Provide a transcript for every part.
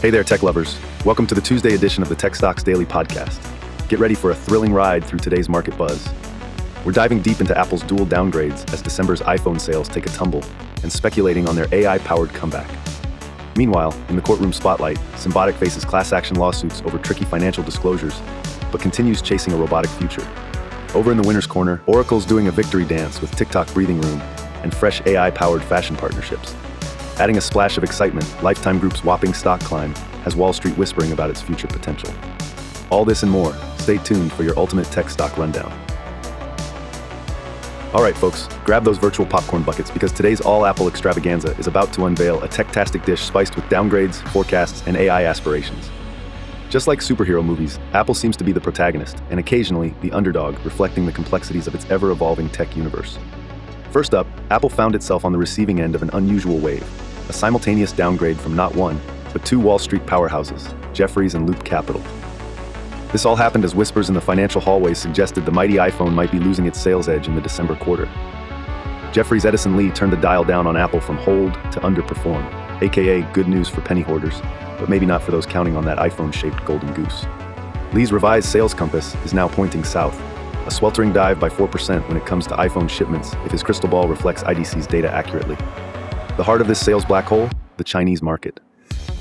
Hey there, tech lovers. Welcome to the Tuesday edition of the Tech Stocks Daily Podcast. Get ready for a thrilling ride through today's market buzz. We're diving deep into Apple's dual downgrades as December's iPhone sales take a tumble and speculating on their AI-powered comeback. Meanwhile, in the courtroom spotlight, Symbotic faces class action lawsuits over tricky financial disclosures, but continues chasing a robotic future. Over in the winner's corner, Oracle's doing a victory dance with TikTok breathing room and fresh AI-powered fashion partnerships. Adding a splash of excitement, Lifetime Group's whopping stock climb has Wall Street whispering about its future potential. All this and more. Stay tuned for your ultimate tech stock rundown. All right, folks, grab those virtual popcorn buckets because today's all-Apple extravaganza is about to unveil a tech-tastic dish spiced with downgrades, forecasts, and AI aspirations. Just like superhero movies, Apple seems to be the protagonist, and occasionally the underdog, reflecting the complexities of its ever-evolving tech universe. First up, Apple found itself on the receiving end of an unusual wave, a simultaneous downgrade from not one, but two Wall Street powerhouses, Jefferies and Loop Capital. This all happened as whispers in the financial hallways suggested the mighty iPhone might be losing its sales edge in the December quarter. Jefferies' Edison Lee turned the dial down on Apple from hold to underperform, aka good news for penny hoarders, but maybe not for those counting on that iPhone-shaped golden goose. Lee's revised sales compass is now pointing south, a sweltering dive by 4% when it comes to iPhone shipments if his crystal ball reflects IDC's data accurately. The heart of this sales black hole? The Chinese market.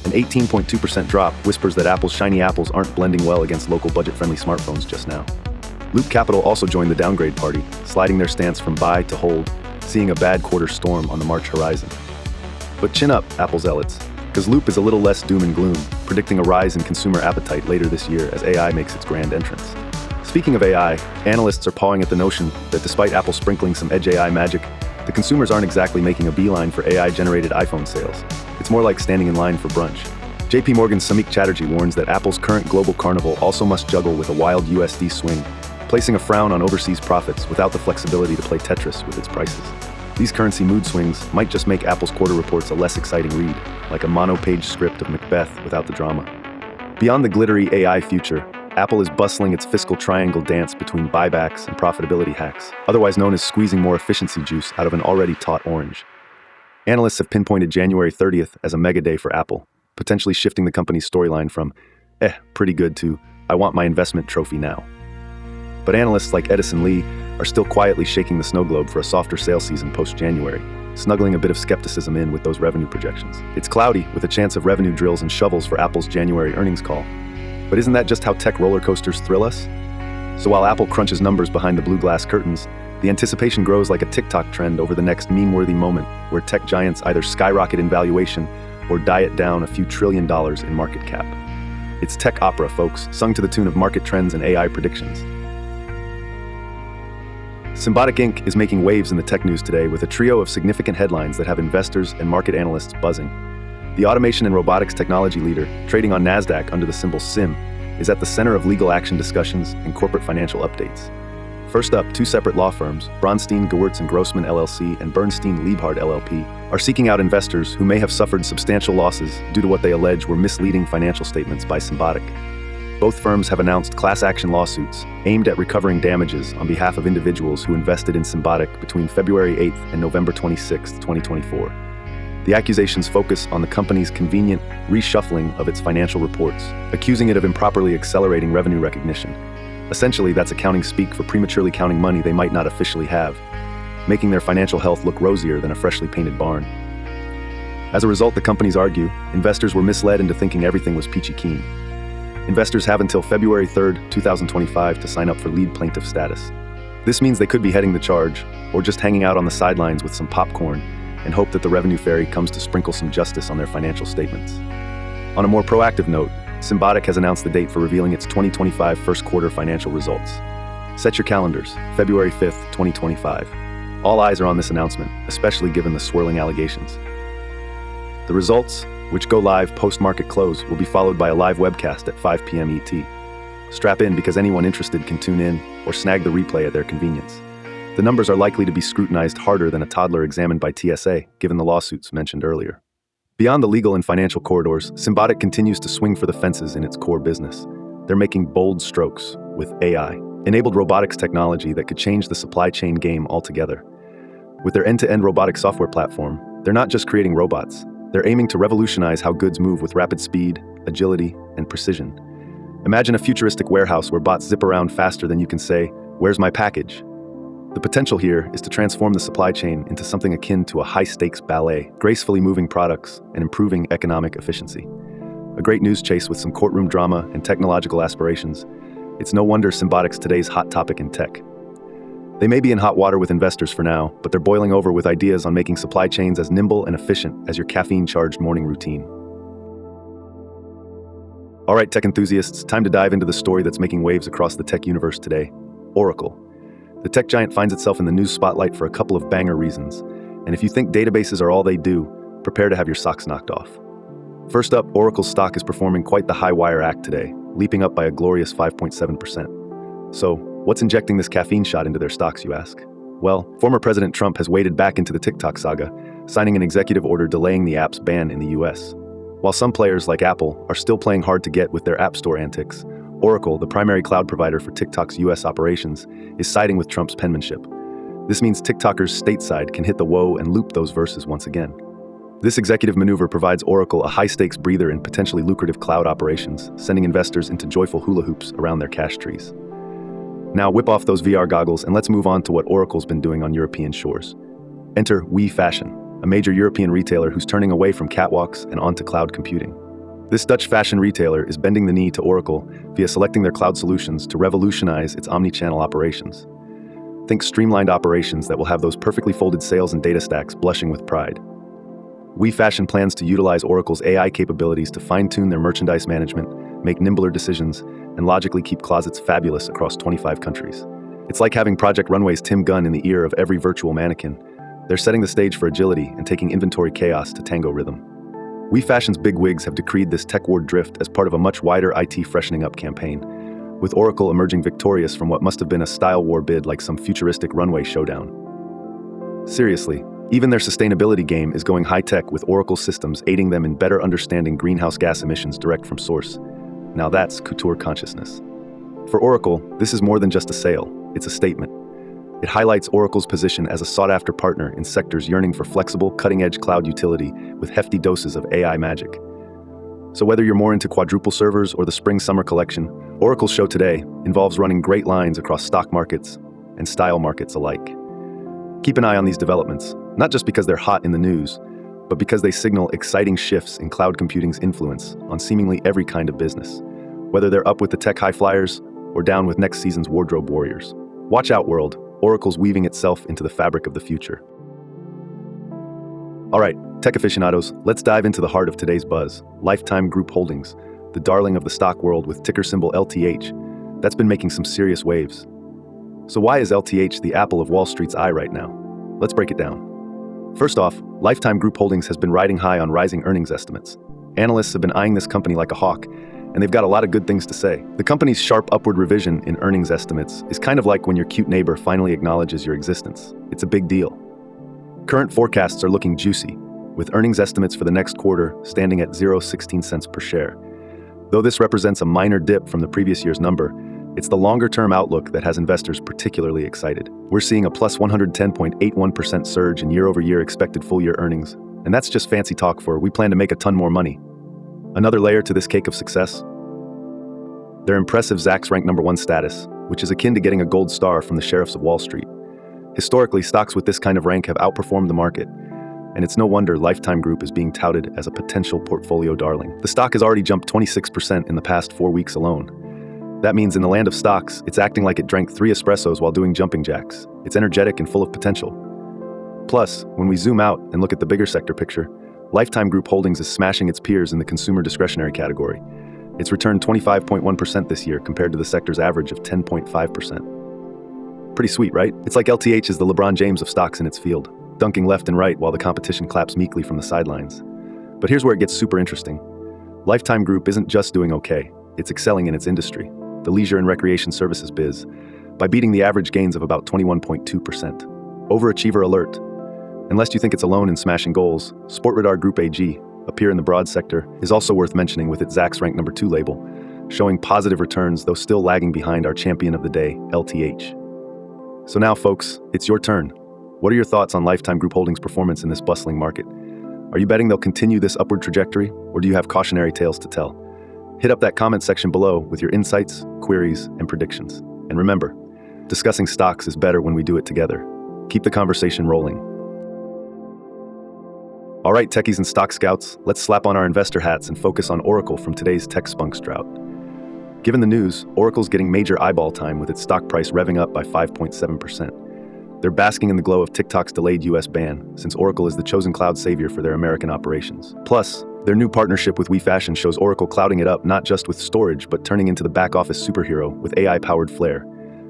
An 18.2% drop whispers that Apple's shiny apples aren't blending well against local budget-friendly smartphones just now. Loop Capital also joined the downgrade party, sliding their stance from buy to hold, seeing a bad quarter storm on the March horizon. But chin up, Apple zealots, because Loop is a little less doom and gloom, predicting a rise in consumer appetite later this year as AI makes its grand entrance. Speaking of AI, analysts are pawing at the notion that despite Apple sprinkling some edge AI magic, the consumers aren't exactly making a beeline for AI-generated iPhone sales. It's more like standing in line for brunch. JP Morgan's Samik Chatterjee warns that Apple's current global carnival also must juggle with a wild USD swing, placing a frown on overseas profits without the flexibility to play Tetris with its prices. These currency mood swings might just make Apple's quarter reports a less exciting read, like a mono-page script of Macbeth without the drama. Beyond the glittery AI future, Apple is bustling its fiscal triangle dance between buybacks and profitability hacks, otherwise known as squeezing more efficiency juice out of an already taut orange. Analysts have pinpointed January 30th as a mega day for Apple, potentially shifting the company's storyline from, pretty good to, I want my investment trophy now. But analysts like Edison Lee are still quietly shaking the snow globe for a softer sales season post-January, snuggling a bit of skepticism in with those revenue projections. It's cloudy, with a chance of revenue drills and shovels for Apple's January earnings call. But isn't that just how tech roller coasters thrill us? So while Apple crunches numbers behind the blue glass curtains, the anticipation grows like a TikTok trend over the next meme-worthy moment where tech giants either skyrocket in valuation or diet down a few $1 trillion in market cap. It's tech opera, folks, sung to the tune of market trends and AI predictions. Symbotic Inc. is making waves in the tech news today with a trio of significant headlines that have investors and market analysts buzzing. The automation and robotics technology leader, trading on NASDAQ under the symbol SIM, is at the center of legal action discussions and corporate financial updates. First up, two separate law firms, Braunstein, Gewurz & Grossman LLC and Bernstein Liebhardt LLP, are seeking out investors who may have suffered substantial losses due to what they allege were misleading financial statements by Symbotic. Both firms have announced class action lawsuits aimed at recovering damages on behalf of individuals who invested in Symbotic between February 8th and November 26th, 2024. The accusations focus on the company's convenient reshuffling of its financial reports, accusing it of improperly accelerating revenue recognition. Essentially, that's accounting speak for prematurely counting money they might not officially have, making their financial health look rosier than a freshly painted barn. As a result, the companies argue, investors were misled into thinking everything was peachy keen. Investors have until February 3rd, 2025 to sign up for lead plaintiff status. This means they could be heading the charge, or just hanging out on the sidelines with some popcorn and hope that the revenue fairy comes to sprinkle some justice on their financial statements. On a more proactive note, Symbotic has announced the date for revealing its 2025 first quarter financial results. Set your calendars, February 5th, 2025. All eyes are on this announcement, especially given the swirling allegations. The results, which go live post-market close, will be followed by a live webcast at 5 p.m. ET. Strap in because anyone interested can tune in or snag the replay at their convenience. The numbers are likely to be scrutinized harder than a toddler examined by TSA, given the lawsuits mentioned earlier. Beyond the legal and financial corridors, Symbotic continues to swing for the fences in its core business. They're making bold strokes with AI-enabled robotics technology that could change the supply chain game altogether. With their end-to-end robotic software platform, they're not just creating robots. They're aiming to revolutionize how goods move with rapid speed, agility, and precision. Imagine a futuristic warehouse where bots zip around faster than you can say, "Where's my package?" The potential here is to transform the supply chain into something akin to a high-stakes ballet, gracefully moving products and improving economic efficiency. A great news chase with some courtroom drama and technological aspirations. It's no wonder Symbotic's today's hot topic in tech. They may be in hot water with investors for now, but they're boiling over with ideas on making supply chains as nimble and efficient as your caffeine-charged morning routine. All right, tech enthusiasts, time to dive into the story that's making waves across the tech universe today: Oracle. The tech giant finds itself in the news spotlight for a couple of banger reasons. And if you think databases are all they do, prepare to have your socks knocked off. First up, Oracle's stock is performing quite the high-wire act today, leaping up by a glorious 5.7%. So, what's injecting this caffeine shot into their stocks, you ask? Well, former President Trump has waded back into the TikTok saga, signing an executive order delaying the app's ban in the US. While some players, like Apple, are still playing hard to get with their App Store antics, Oracle, the primary cloud provider for TikTok's US operations, is siding with Trump's penmanship. This means TikTokers stateside can hit the whoa and loop those verses once again. This executive maneuver provides Oracle a high-stakes breather in potentially lucrative cloud operations, sending investors into joyful hula hoops around their cash trees. Now whip off those VR goggles and let's move on to what Oracle's been doing on European shores. Enter WeFashion, a major European retailer who's turning away from catwalks and onto cloud computing. This Dutch fashion retailer is bending the knee to Oracle via selecting their cloud solutions to revolutionize its omni-channel operations. Think streamlined operations that will have those perfectly folded sales and data stacks blushing with pride. WeFashion plans to utilize Oracle's AI capabilities to fine-tune their merchandise management, make nimbler decisions, and logically keep closets fabulous across 25 countries. It's like having Project Runway's Tim Gunn in the ear of every virtual mannequin. They're setting the stage for agility and taking inventory chaos to tango rhythm. WeFashion's bigwigs have decreed this tech war drift as part of a much wider IT freshening up campaign, with Oracle emerging victorious from what must have been a style war bid like some futuristic runway showdown. Seriously, even their sustainability game is going high-tech, with Oracle systems aiding them in better understanding greenhouse gas emissions direct from source. Now that's couture consciousness. For Oracle, this is more than just a sale, it's a statement. It highlights Oracle's position as a sought-after partner in sectors yearning for flexible, cutting-edge cloud utility with hefty doses of AI magic. So whether you're more into quadruple servers or the spring-summer collection, Oracle's show today involves running great lines across stock markets and style markets alike. Keep an eye on these developments, not just because they're hot in the news, but because they signal exciting shifts in cloud computing's influence on seemingly every kind of business, whether they're up with the tech high flyers or down with next season's wardrobe warriors. Watch out, world. Oracle's weaving itself into the fabric of the future. All right, tech aficionados, let's dive into the heart of today's buzz: Lifetime Group Holdings, the darling of the stock world with ticker symbol LTH. That's been making some serious waves. So why is LTH the apple of Wall Street's eye right now? Let's break it down. First off, Lifetime Group Holdings has been riding high on rising earnings estimates. Analysts have been eyeing this company like a hawk, and they've got a lot of good things to say. The company's sharp upward revision in earnings estimates is kind of like when your cute neighbor finally acknowledges your existence. It's a big deal. Current forecasts are looking juicy, with earnings estimates for the next quarter standing at 0.16 cents per share. Though this represents a minor dip from the previous year's number, it's the longer-term outlook that has investors particularly excited. We're seeing a plus 110.81% surge in year-over-year expected full-year earnings, and that's just fancy talk for we plan to make a ton more money. Another layer to this cake of success? Their impressive Zacks rank #1 status, which is akin to getting a gold star from the sheriffs of Wall Street. Historically, stocks with this kind of rank have outperformed the market, and it's no wonder Lifetime Group is being touted as a potential portfolio darling. The stock has already jumped 26% in the past 4 weeks alone. That means in the land of stocks, it's acting like it drank 3 espressos while doing jumping jacks. It's energetic and full of potential. Plus, when we zoom out and look at the bigger sector picture, Lifetime Group Holdings is smashing its peers in the consumer discretionary category. It's returned 25.1% this year compared to the sector's average of 10.5%. Pretty sweet, right? It's like LTH is the LeBron James of stocks in its field, dunking left and right while the competition claps meekly from the sidelines. But here's where it gets super interesting. Lifetime Group isn't just doing okay, it's excelling in its industry, the leisure and recreation services biz, by beating the average gains of about 21.2%. Overachiever alert. Unless you think it's alone in smashing goals, Sportradar Group AG, a peer in the broad sector, is also worth mentioning with its Zacks rank #2 label, showing positive returns though still lagging behind our champion of the day, LTH. So now, folks, it's your turn. What are your thoughts on Lifetime Group Holdings' performance in this bustling market? Are you betting they'll continue this upward trajectory, or do you have cautionary tales to tell? Hit up that comment section below with your insights, queries, and predictions. And remember, discussing stocks is better when we do it together. Keep the conversation rolling. All right, techies and stock scouts, let's slap on our investor hats and focus on Oracle from today's tech spunks drought. Given the news, Oracle's getting major eyeball time with its stock price revving up by 5.7%. They're basking in the glow of TikTok's delayed US ban, since Oracle is the chosen cloud savior for their American operations. Plus, their new partnership with WeFashion shows Oracle clouding it up not just with storage, but turning into the back-office superhero with AI-powered flair.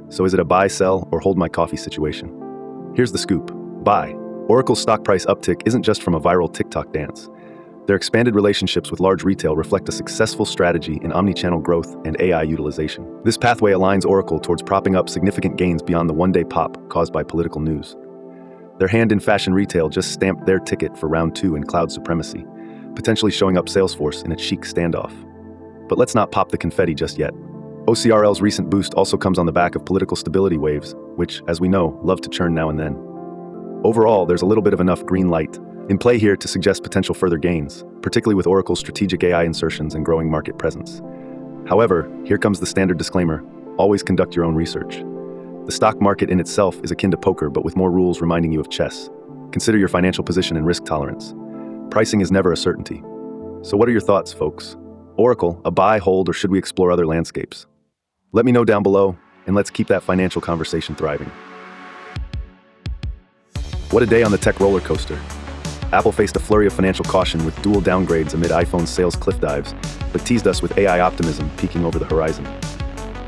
So is it a buy, sell, or hold my coffee situation? Here's the scoop. Buy. Oracle's stock price uptick isn't just from a viral TikTok dance. Their expanded relationships with large retail reflect a successful strategy in omnichannel growth and AI utilization. This pathway aligns Oracle towards propping up significant gains beyond the one-day pop caused by political news. Their hand in fashion retail just stamped their ticket for round 2 in cloud supremacy, potentially showing up Salesforce in a chic standoff. But let's not pop the confetti just yet. ORCL's recent boost also comes on the back of political stability waves, which, as we know, love to churn now and then. Overall, there's a little bit of enough green light in play here to suggest potential further gains, particularly with Oracle's strategic AI insertions and growing market presence. However, here comes the standard disclaimer: always conduct your own research. The stock market in itself is akin to poker, but with more rules reminding you of chess. Consider your financial position and risk tolerance. Pricing is never a certainty. So what are your thoughts, folks? Oracle, a buy, hold, or should we explore other landscapes? Let me know down below, and let's keep that financial conversation thriving. What a day on the tech roller coaster. Apple faced a flurry of financial caution with dual downgrades amid iPhone sales cliff dives, but teased us with AI optimism peeking over the horizon.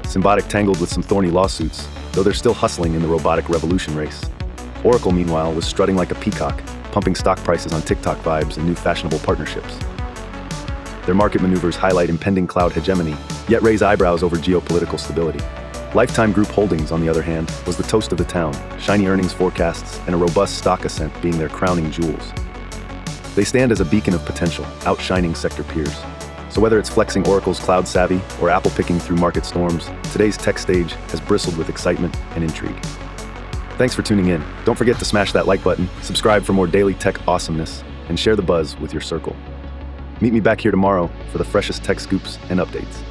Symbotic tangled with some thorny lawsuits, though they're still hustling in the robotic revolution race. Oracle, meanwhile, was strutting like a peacock, pumping stock prices on TikTok vibes and new fashionable partnerships. Their market maneuvers highlight impending cloud hegemony, yet raise eyebrows over geopolitical stability. Lifetime Group Holdings, on the other hand, was the toast of the town, shiny earnings forecasts and a robust stock ascent being their crowning jewels. They stand as a beacon of potential, outshining sector peers. So whether it's flexing Oracle's cloud savvy or Apple picking through market storms, today's tech stage has bristled with excitement and intrigue. Thanks for tuning in. Don't forget to smash that like button, subscribe for more daily tech awesomeness, and share the buzz with your circle. Meet me back here tomorrow for the freshest tech scoops and updates.